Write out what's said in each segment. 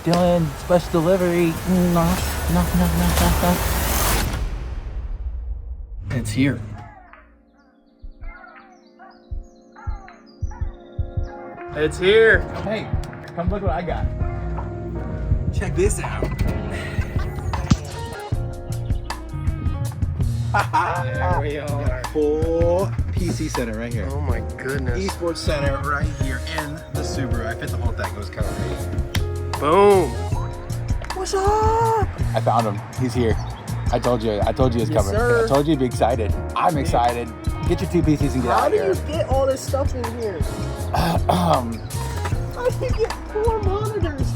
Dylan, special delivery. No. It's here. It's here. Hey, come look what I got. Check this out. There we are. Full PC center right here. Oh my goodness. Esports center right here in the Subaru. I fit the whole thing. It was kind of crazy. Boom. What's up? I found him. He's here. I told you he's coming. Sir. I told you you'd be excited. I'm excited. Get your two PCs and get out of here. How do you get all this stuff in here? How do you get 4 monitors?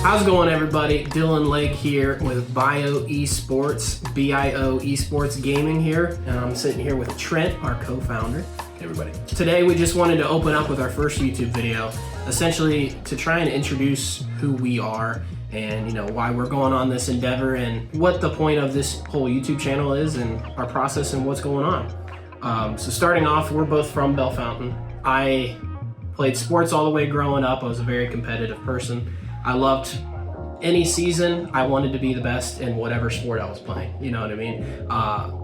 How's it going, everybody? Dylan Lake here with BIO Esports, BIO Esports Gaming here. And I'm sitting here with Trent, our co-founder. Hey, everybody. Today we just wanted to open up with our first YouTube video, essentially to try and introduce who we are and why we're going on this endeavor and what the point of this whole YouTube channel is and our process and what's going on. So starting off, we're both from Bellefontaine. I played sports all the way growing up. I was a very competitive person. I loved any season. I wanted to be the best in whatever sport I was playing. You know what I mean?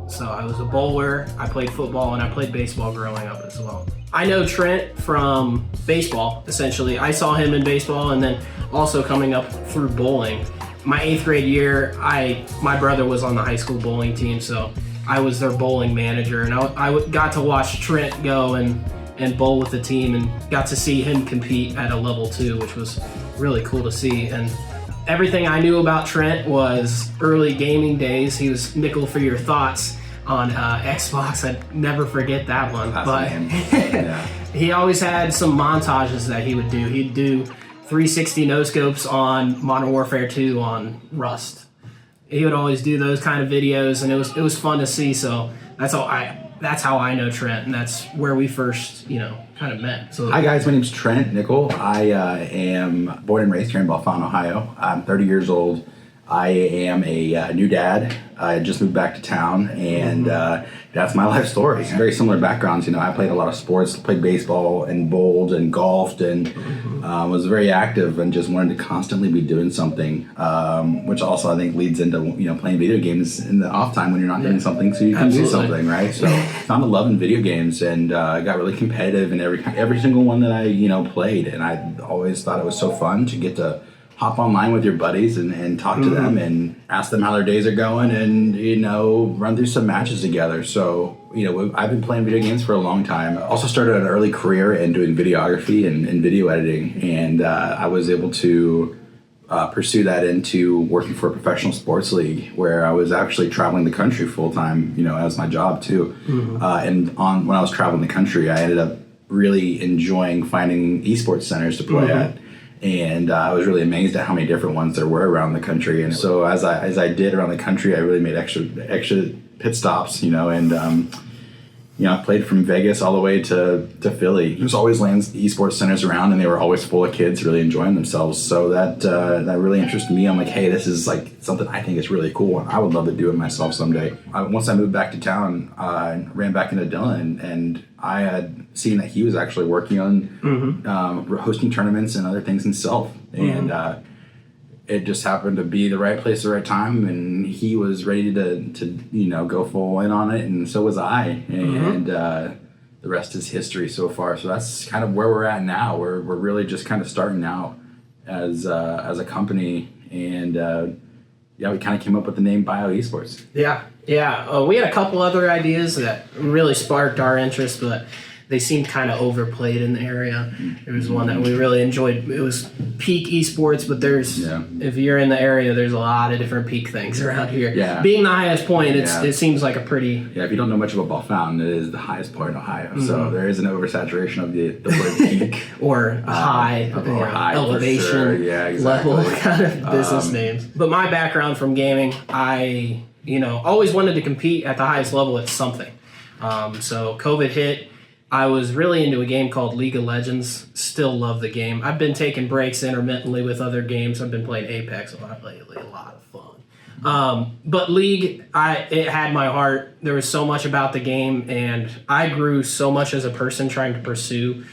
So I was a bowler. I played football and I played baseball growing up as well. I know Trent from baseball, essentially. I saw him in baseball and then also coming up through bowling. My 8th grade year, my brother was on the high school bowling team, so I was their bowling manager, and I got to watch Trent go and bowl with the team and got to see him compete at a level 2, which was really cool to see. And everything I knew about Trent was early gaming days. He was Nickel for Your Thoughts on Xbox. I'd never forget that one. But yeah. He always had some montages that he would do. He'd do 360 no-scopes on Modern Warfare 2 on Rust. He would always do those kind of videos, and it was fun to see. So that's how I know Trent, and that's where we first, kind of met. So hi guys, my name's Trent Nickel. I am born and raised here in Bellefontaine, Ohio. I'm 30 years old. I am a new dad. I just moved back to town, and that's my life story. Very similar backgrounds. I played a lot of sports, played baseball and bowled and golfed, and was very active and just wanted to constantly be doing something, which also I think leads into playing video games in the off time when you're not doing something, so you can do something, right? So I'm loving video games, and I got really competitive in every single one that I played, and I always thought it was so fun to get to hop online with your buddies and talk to them and ask them how their days are going and, run through some matches together. So, I've been playing video games for a long time. I also started an early career in doing videography and video editing. And I was able to pursue that into working for a professional sports league where I was actually traveling the country full time, as my job too. And when I was traveling the country, I ended up really enjoying finding esports centers to play at. And I was really amazed at how many different ones there were around the country. And so as I did around the country, I really made extra pit stops, and I played from Vegas all the way to Philly. There's always esports centers around, and they were always full of kids really enjoying themselves. So that really interested me. I'm like, hey, this is like something I think is really cool, and I would love to do it myself someday. Once I moved back to town, I ran back into Dylan, and I had seen that he was actually working on hosting tournaments and other things himself. And it just happened to be the right place at the right time, and he was ready to go full in on it, and so was I. And the rest is history so far. So that's kind of where we're at now. We're really just kind of starting out as a company, and we kind of came up with the name BIO Esports. Yeah. We had a couple other ideas that really sparked our interest, but they seemed kind of overplayed in the area. There was one that we really enjoyed. It was peak esports, but if you're in the area, there's a lot of different peak things around here. Yeah. Being the highest point, it seems like a pretty... Yeah, if you don't know much about Bellefontaine, it is the highest point in Ohio. So there is an oversaturation of the word peak. or high elevation sure. Yeah, exactly. level kind of business names. But my background from gaming, I always wanted to compete at the highest level at something. So COVID hit. I was really into a game called League of Legends. Still love the game. I've been taking breaks intermittently with other games. I've been playing Apex a lot lately. A lot of But League, it had my heart. There was so much about the game, and I grew so much as a person trying to pursue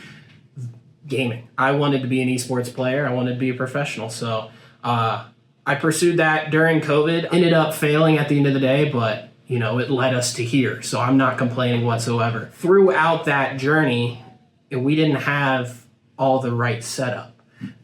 gaming. I wanted to be an esports player. I wanted to be a professional. So I pursued that during COVID. Ended up failing at the end of the day, but it led us to here. So I'm not complaining whatsoever. Throughout that journey, we didn't have all the right setup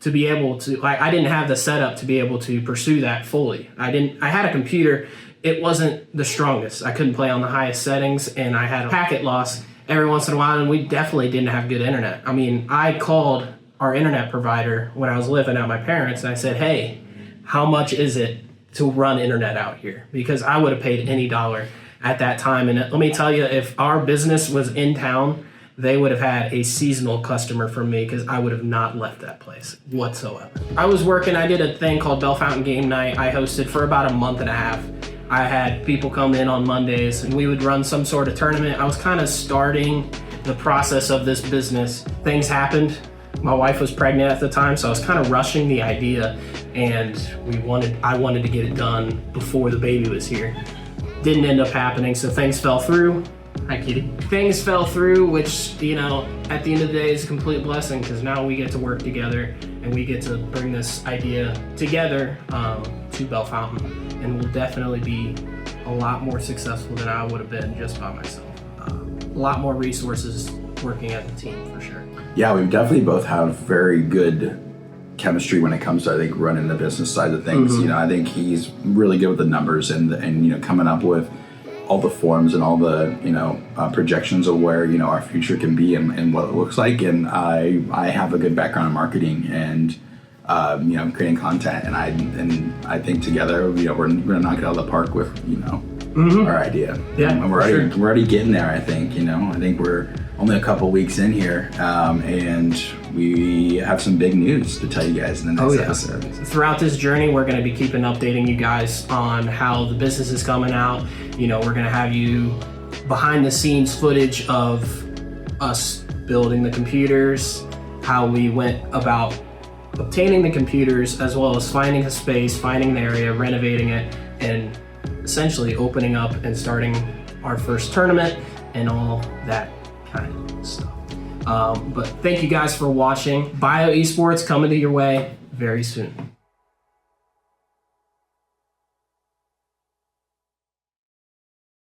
to be able to, I didn't have the setup to be able to pursue that fully. I had a computer. It wasn't the strongest. I couldn't play on the highest settings, and I had a packet loss every once in a while, and we definitely didn't have good internet. I mean, I called our internet provider when I was living at my parents', and I said, hey, how much is it to run internet out here? Because I would have paid any dollar at that time. And let me tell you, if our business was in town, they would have had a seasonal customer from me, because I would have not left that place whatsoever. I was working, I did a thing called Bell Fountain Game Night. I hosted for about a month and a half. I had people come in on Mondays, and we would run some sort of tournament. I was kind of starting the process of this business. Things happened. My wife was pregnant at the time, so I was kind of rushing the idea, and I wanted to get it done before the baby was here. Didn't end up happening, so things fell through. Hi, Kitty. Things fell through, which, at the end of the day is a complete blessing, because now we get to work together and we get to bring this idea together to Bell Fountain, and we'll definitely be a lot more successful than I would have been just by myself. A lot more resources working as a team, for sure. Yeah, we definitely both have very good chemistry when it comes to, I think, running the business side of things. Mm-hmm. I think he's really good with the numbers and coming up with all the forms and all the projections of where our future can be and what it looks like. And I have a good background in marketing and creating content, and I think together we're gonna knock it out of the park with our idea. Yeah, and we're already getting there. I think I think we're only a couple weeks in here, and we have some big news to tell you guys in the next episode. Throughout this journey, we're going to be keeping updating you guys on how the business is coming out. We're going to have you behind the scenes footage of us building the computers, how we went about obtaining the computers, as well as finding a space, finding an area, renovating it, and essentially opening up and starting our first tournament and all that kind of stuff. But thank you guys for watching. BIO Esports coming to your way very soon.